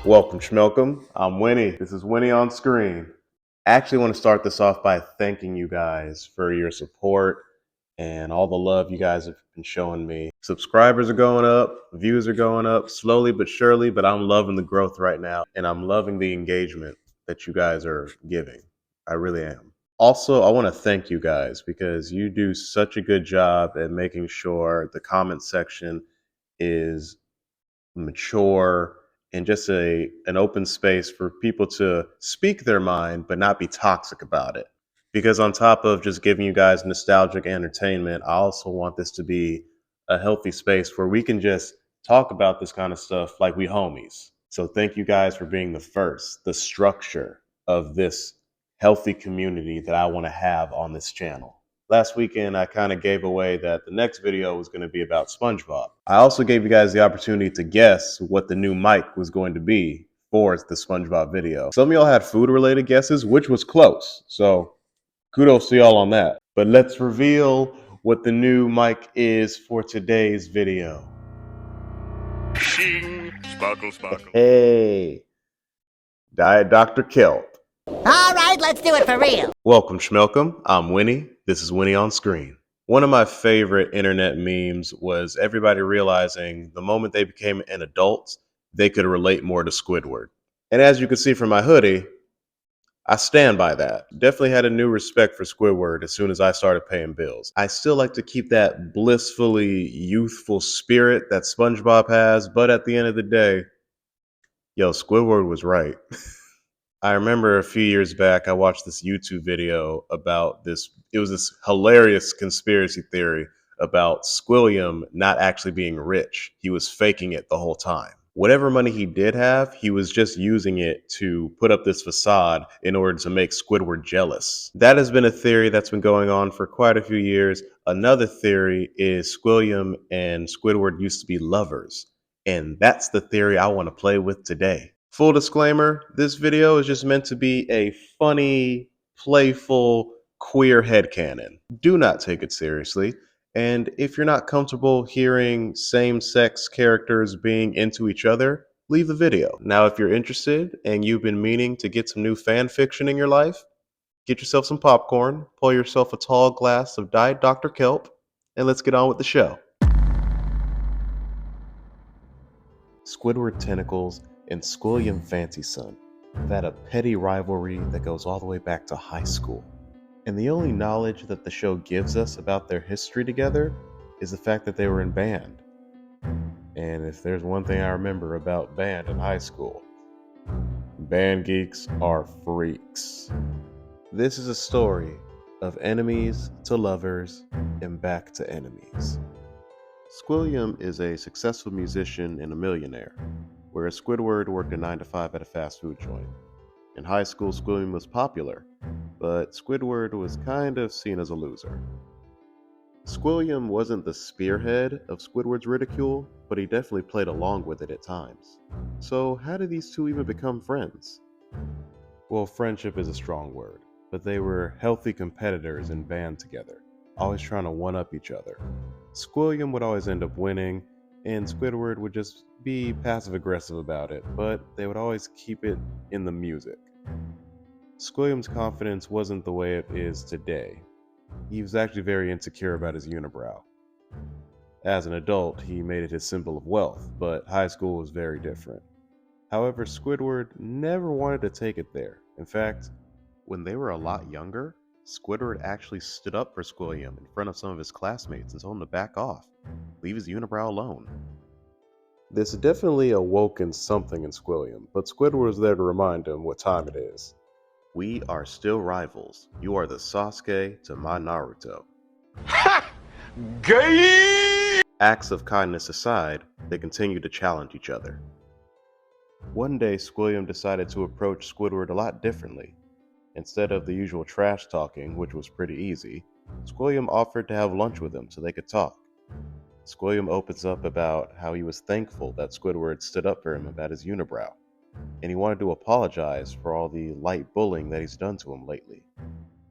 Welcome, Schmelcom. I'm Winnie. This is Winnie on screen. I actually want to start this off by thanking you guys for your support and all the love you guys have been showing me. Subscribers are going up, views are going up slowly but surely, but I'm loving the growth right now, and I'm loving the engagement that you guys are giving. I really am. Also, I want to thank you guys because you do such a good job at making sure the comment section is mature and just an open space for people to speak their mind but not be toxic about it. Because on top of just giving you guys nostalgic entertainment, I also want this to be a healthy space where we can just talk about this kind of stuff like we homies. So thank you guys for being the structure of this healthy community that I want to have on this channel. Last weekend, I kind of gave away that the next video was going to be about SpongeBob. I also gave you guys the opportunity to guess what the new mic was going to be for the SpongeBob video. Some of y'all had food-related guesses, which was close. So kudos to y'all on that. But let's reveal what the new mic is for today's video. Shing, sparkle, sparkle. Hey, Diet Dr. Kelp. All right, let's do it for real. Welcome, Schmelcom. I'm Winnie. This is Winnie on screen. One of my favorite internet memes was everybody realizing the moment they became an adult, they could relate more to Squidward. And as you can see from my hoodie, I stand by that. Definitely had a new respect for Squidward as soon as I started paying bills. I still like to keep that blissfully youthful spirit that SpongeBob has, but at the end of the day, yo, Squidward was right. I remember a few years back, I watched this YouTube video about this. It was this hilarious conspiracy theory about Squilliam not actually being rich. He was faking it the whole time. Whatever money he did have, he was just using it to put up this facade in order to make Squidward jealous. That has been a theory that's been going on for quite a few years. Another theory is Squilliam and Squidward used to be lovers. And that's the theory I want to play with today. Full disclaimer, this video is just meant to be a funny, playful, queer headcanon. Do not take it seriously. And if you're not comfortable hearing same-sex characters being into each other, leave the video. Now, if you're interested and you've been meaning to get some new fan fiction in your life, get yourself some popcorn, pour yourself a tall glass of Diet Dr. Kelp, and let's get on with the show. Squidward Tentacles and Squilliam Fancy Son have had a petty rivalry that goes all the way back to high school. And the only knowledge that the show gives us about their history together is the fact that they were in band. And if there's one thing I remember about band in high school, band geeks are freaks. This is a story of enemies to lovers and back to enemies. Squilliam is a successful musician and a millionaire, whereas Squidward worked a 9-to-5 at a fast food joint. In high school, Squilliam was popular, but Squidward was kind of seen as a loser. Squilliam wasn't the spearhead of Squidward's ridicule, but he definitely played along with it at times. So how did these two even become friends? Well, friendship is a strong word, but they were healthy competitors in band together, always trying to one-up each other. Squilliam would always end up winning, and Squidward would just be passive-aggressive about it, but they would always keep it in the music. Squilliam's confidence wasn't the way it is today. He was actually very insecure about his unibrow. As an adult, he made it his symbol of wealth, but high school was very different. However, Squidward never wanted to take it there. In fact, when they were a lot younger, Squidward actually stood up for Squilliam in front of some of his classmates and told him to back off, leave his unibrow alone. This definitely awoken something in Squilliam, but Squidward was there to remind him what time it is. We are still rivals. You are the Sasuke to my Naruto. Ha! Gay! Acts of kindness aside, they continued to challenge each other. One day, Squilliam decided to approach Squidward a lot differently. Instead of the usual trash talking, which was pretty easy, Squilliam offered to have lunch with him so they could talk. Squilliam opens up about how he was thankful that Squidward stood up for him about his unibrow, and he wanted to apologize for all the light bullying that he's done to him lately.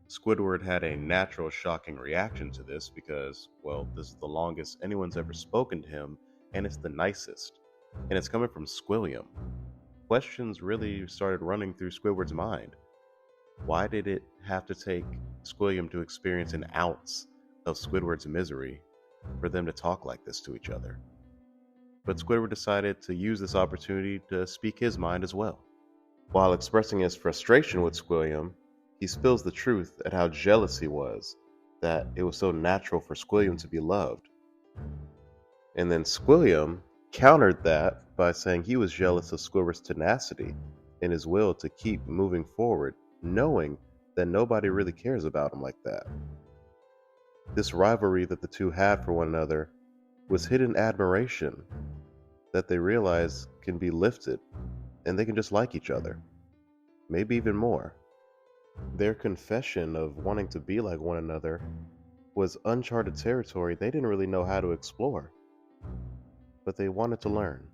Squidward had a natural shocking reaction to this because, well, this is the longest anyone's ever spoken to him, and it's the nicest, and it's coming from Squilliam. questions really started running through Squidward's mind. Why did it have to take Squilliam to experience an ounce of Squidward's misery for them to talk like this to each other? But Squidward decided to use this opportunity to speak his mind as well. While expressing his frustration with Squilliam, he spills the truth at how jealous he was that it was so natural for Squilliam to be loved. And then Squilliam countered that by saying he was jealous of Squidward's tenacity and his will to keep moving forward, knowing that nobody really cares about him like that. This rivalry that the two had for one another was hidden admiration that they realize can be lifted and they can just like each other, maybe even more. Their confession of wanting to be like one another was uncharted territory they didn't really know how to explore, but they wanted to learn.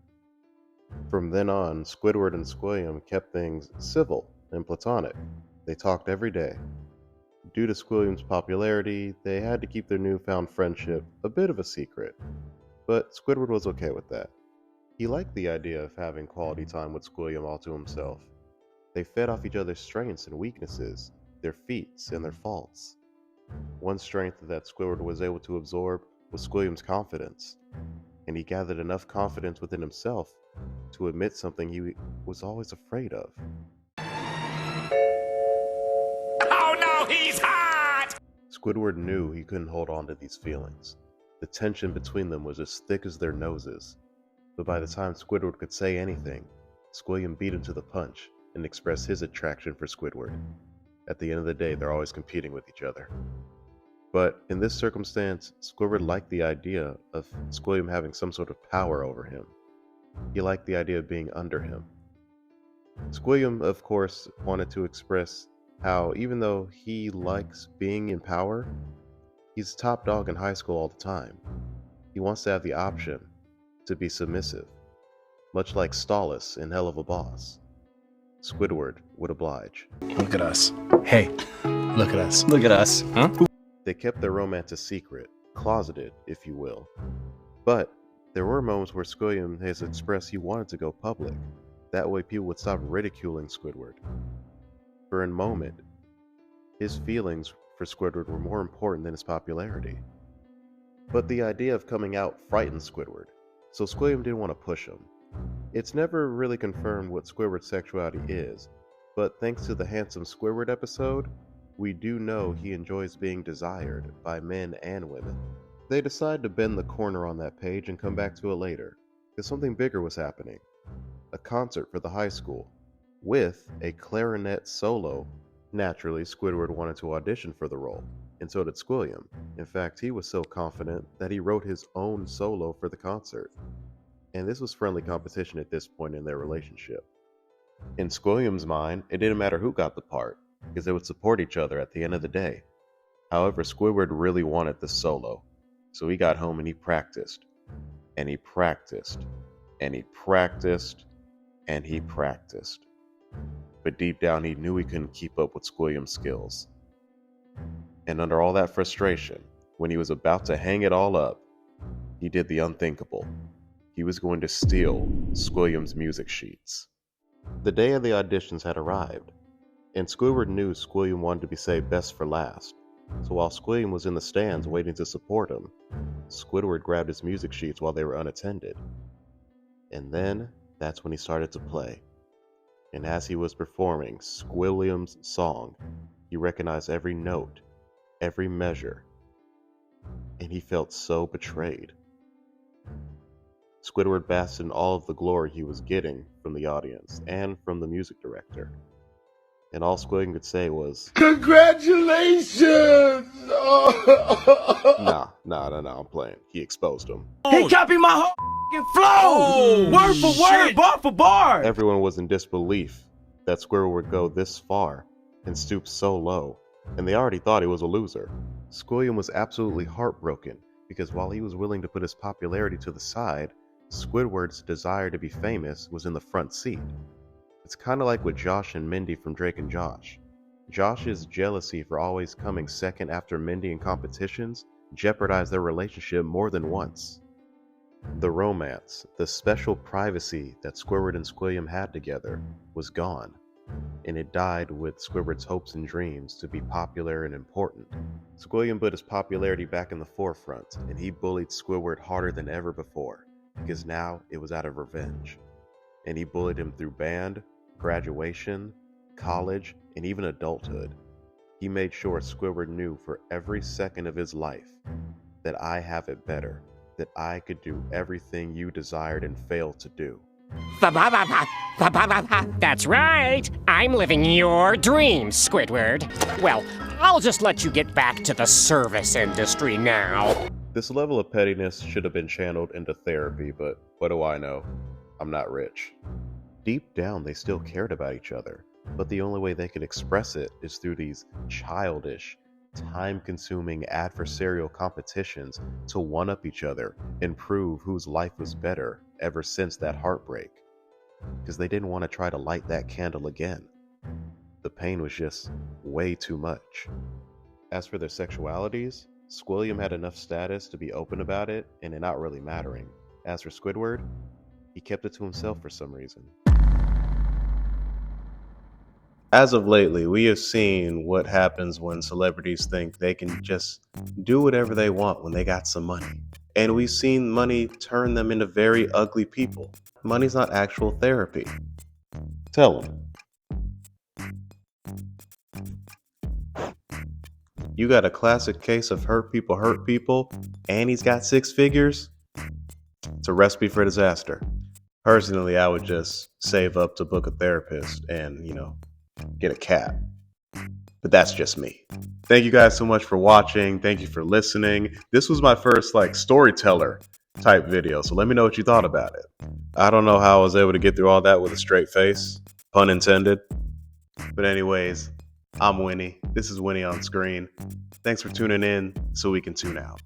From then on, Squidward and Squilliam kept things civil and platonic. They talked every day. Due to Squilliam's popularity, they had to keep their newfound friendship a bit of a secret, but Squidward was okay with that. He liked the idea of having quality time with Squilliam all to himself. They fed off each other's strengths and weaknesses, their feats and their faults. One strength that Squidward was able to absorb was Squilliam's confidence, and he gathered enough confidence within himself to admit something he was always afraid of. Oh no, he's hot! Squidward knew he couldn't hold on to these feelings. The tension between them was as thick as their noses, but by the time Squidward could say anything, Squilliam beat him to the punch and expressed his attraction for Squidward. At the end of the day, they're always competing with each other. But in this circumstance, Squidward liked the idea of Squilliam having some sort of power over him. He liked the idea of being under him. Squilliam, of course, wanted to express how even though he likes being in power, he's top dog in high school all the time. He wants to have the option to be submissive, much like Stalis in Hell of a Boss. Squidward would oblige. Look at us. Hey, look at us. Look at us. Huh? They kept their romance a secret, closeted, if you will. But there were moments where Squilliam has expressed he wanted to go public. That way people would stop ridiculing Squidward. For a moment, his feelings for Squidward were more important than his popularity. But the idea of coming out frightened Squidward, so Squilliam didn't want to push him. It's never really confirmed what Squidward's sexuality is, but thanks to the Handsome Squidward episode, we do know he enjoys being desired by men and women. They decide to bend the corner on that page and come back to it later, because something bigger was happening. A concert for the high school, with a clarinet solo. Naturally, Squidward wanted to audition for the role, and so did Squilliam. In fact, he was so confident that he wrote his own solo for the concert. And this was friendly competition at this point in their relationship. In Squilliam's mind, it didn't matter who got the part, because they would support each other at the end of the day. However, Squidward really wanted the solo, so he got home and he practiced. And he practiced. And he practiced. And he practiced. But deep down he knew he couldn't keep up with Squilliam's skills. And under all that frustration, when he was about to hang it all up, he did the unthinkable. He was going to steal Squilliam's music sheets. The day of the auditions had arrived, and Squidward knew Squilliam wanted to be saved best for last. So while Squilliam was in the stands waiting to support him, Squidward grabbed his music sheets while they were unattended. And then, that's when he started to play. And as he was performing Squilliam's song, he recognized every note, every measure, and he felt so betrayed. Squidward basked in all of the glory he was getting from the audience and from the music director. And all Squilliam could say was, Congratulations! Nah, I'm playing. He exposed him. He copied my whole flow! Word for word, bar for bar! Everyone was in disbelief that Squidward would go this far and stoop so low, and they already thought he was a loser. Squilliam was absolutely heartbroken because while he was willing to put his popularity to the side, Squidward's desire to be famous was in the front seat. It's kind of like with Josh and Mindy from Drake and Josh. Josh's jealousy for always coming second after Mindy in competitions jeopardized their relationship more than once. The romance, the special privacy that Squidward and Squilliam had together, was gone, and it died with Squidward's hopes and dreams to be popular and important. Squilliam put his popularity back in the forefront, and he bullied Squidward harder than ever before, because now it was out of revenge. And he bullied him through band, graduation, college, and even adulthood. He made sure Squidward knew for every second of his life that I have it better, that I could do everything you desired and failed to do. That's right. I'm living your dreams, Squidward. Well, I'll just let you get back to the service industry now. This level of pettiness should have been channeled into therapy, but what do I know? I'm not rich. Deep down, they still cared about each other, but the only way they could express it is through these childish, time-consuming adversarial competitions to one-up each other and prove whose life was better ever since that heartbreak. Because they didn't want to try to light that candle again. The pain was just way too much. As for their sexualities, Squilliam had enough status to be open about it and it not really mattering. As for Squidward, he kept it to himself for some reason. As of lately, we have seen what happens when celebrities think they can just do whatever they want when they got some money. And we've seen money turn them into very ugly people. Money's not actual therapy. Tell them. You got a classic case of hurt people, and he's got 6 figures? It's a recipe for disaster. Personally, I would just save up to book a therapist and, get a cat. But that's just me. Thank you guys so much for watching. Thank you for listening. This was my first storyteller type video, so let me know what you thought about it. I don't know how I was able to get through all that with a straight face, pun intended. But anyways, I'm Winnie. This is Winnie on Screen. Thanks for tuning in so we can tune out.